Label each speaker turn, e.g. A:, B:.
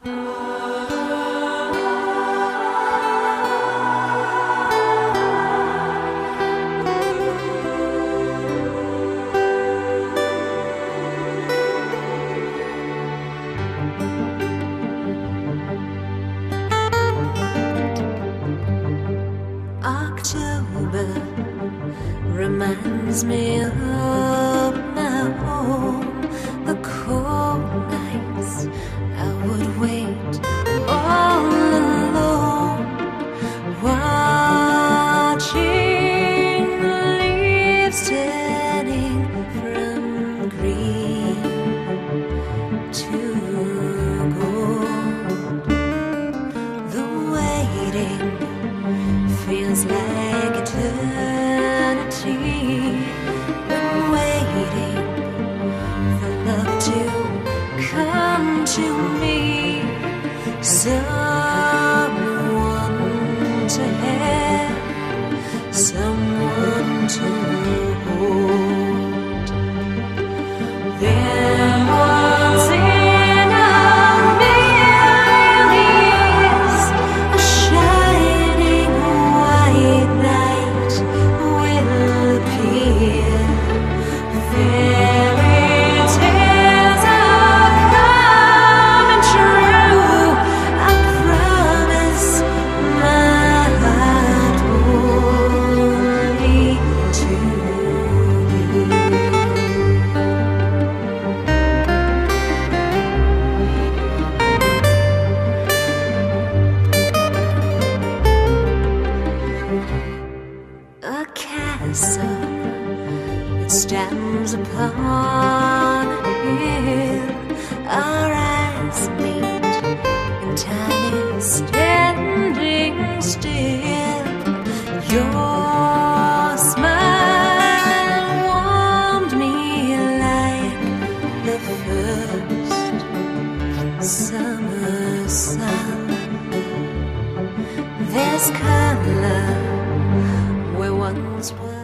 A: October reminds me of my home, the cold nights I would wait all alone, watching the leaves turning from green to gold. The waiting feels like eternity, when waiting for love to come to me, someone to have, someone to hold. There was in a million years a shining white night will appear. Fairy tales are coming true. I promise my heart only to you. A castle that stands upon a hill, our eyes meet in time is standing still. Your smile warmed me like the first summer sun. There's color where once was